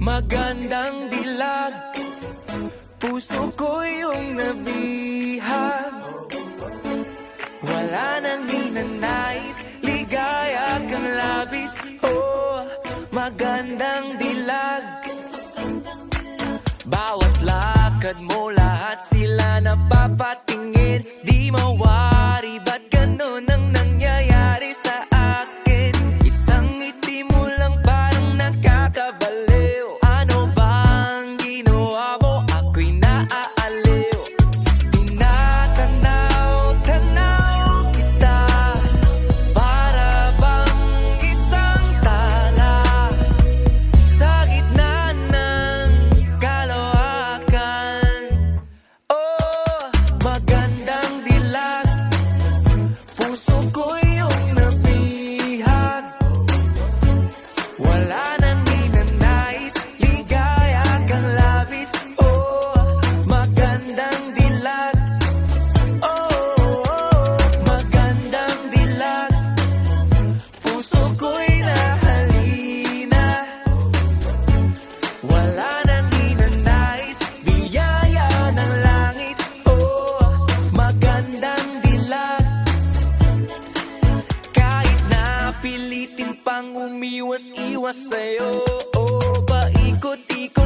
Magandang dilag, puso ko yung nabihag. Wala nang ninanais, ligaya kang labis. Oh, magandang dilag. Bawat lakad mo, lahat sila napapatingin. Di mawari, ba't ganun ang nangyayari sa akin? Isang ngiti mo lang parang nakakabaliw. Ano bang ginawa mo? Ako'y naaaliw. Tinatanaw-tanaw kita, para bang isang tala sa gitna ng kalawakan. Oh, magandang dilag, puso ko yung nabihag. Wala nang ninanais, ligaya kang labis. Oh, magandang dilag. Oh, magandang dilag, puso ko'y nahalina. Wala nang ninanais, biyaya ng langit. Oh, magandang dilag. Kahit na pilitin pang umiwas-iwas sa'yo, oh, paikot-ikot